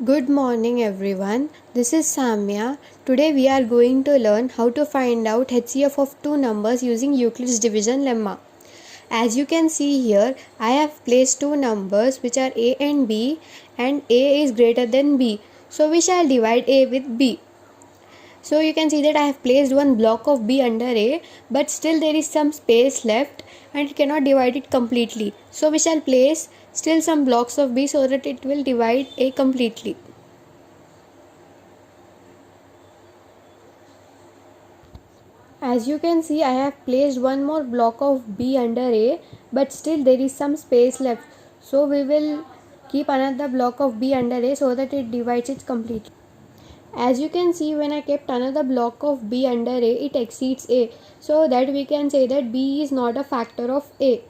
Good morning everyone. This is Samya. Today we are going to learn how to find out HCF of two numbers using Euclid's division lemma. As you can see here, I have placed two numbers which are A and B, and A is greater than B. So we shall divide A with B. So you can see that I have placed one block of B under A, but still there is some space left and it cannot divide it completely. So we shall place still some blocks of B so that it will divide A completely. As you can see, I have placed one more block of B under A, but still there is some space left. So we will keep another block of B under A so that it divides it completely. As you can see, when I kept another block of B under A, it exceeds A. So that we can say that B is not a factor of A.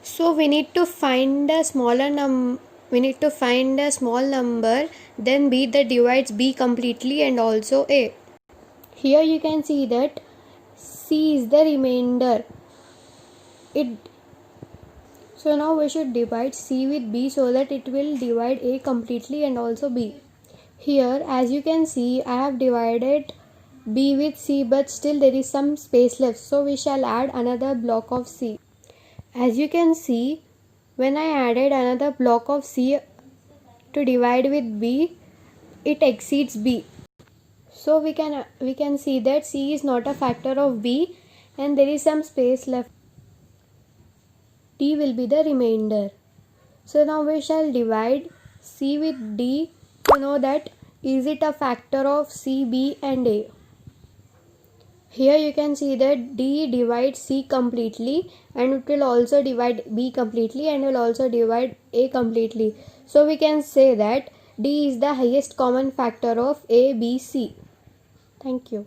So we need to find a small number than B that divides B completely and also A. Here you can see that C is the remainder. So now we should divide C with B so that it will divide A completely and also B. Here, as you can see, I have divided B with C, but still there is some space left. So we shall add another block of C. As you can see, when I added another block of C to divide with B, it exceeds B. So we can see that C is not a factor of B and there is some space left. D will be the remainder. So now we shall divide C with D to know that is it a factor of C, B and A. Here you can see that D divides C completely and it will also divide B completely and will also divide A completely. So we can say that D is the highest common factor of A, B, C. Thank you.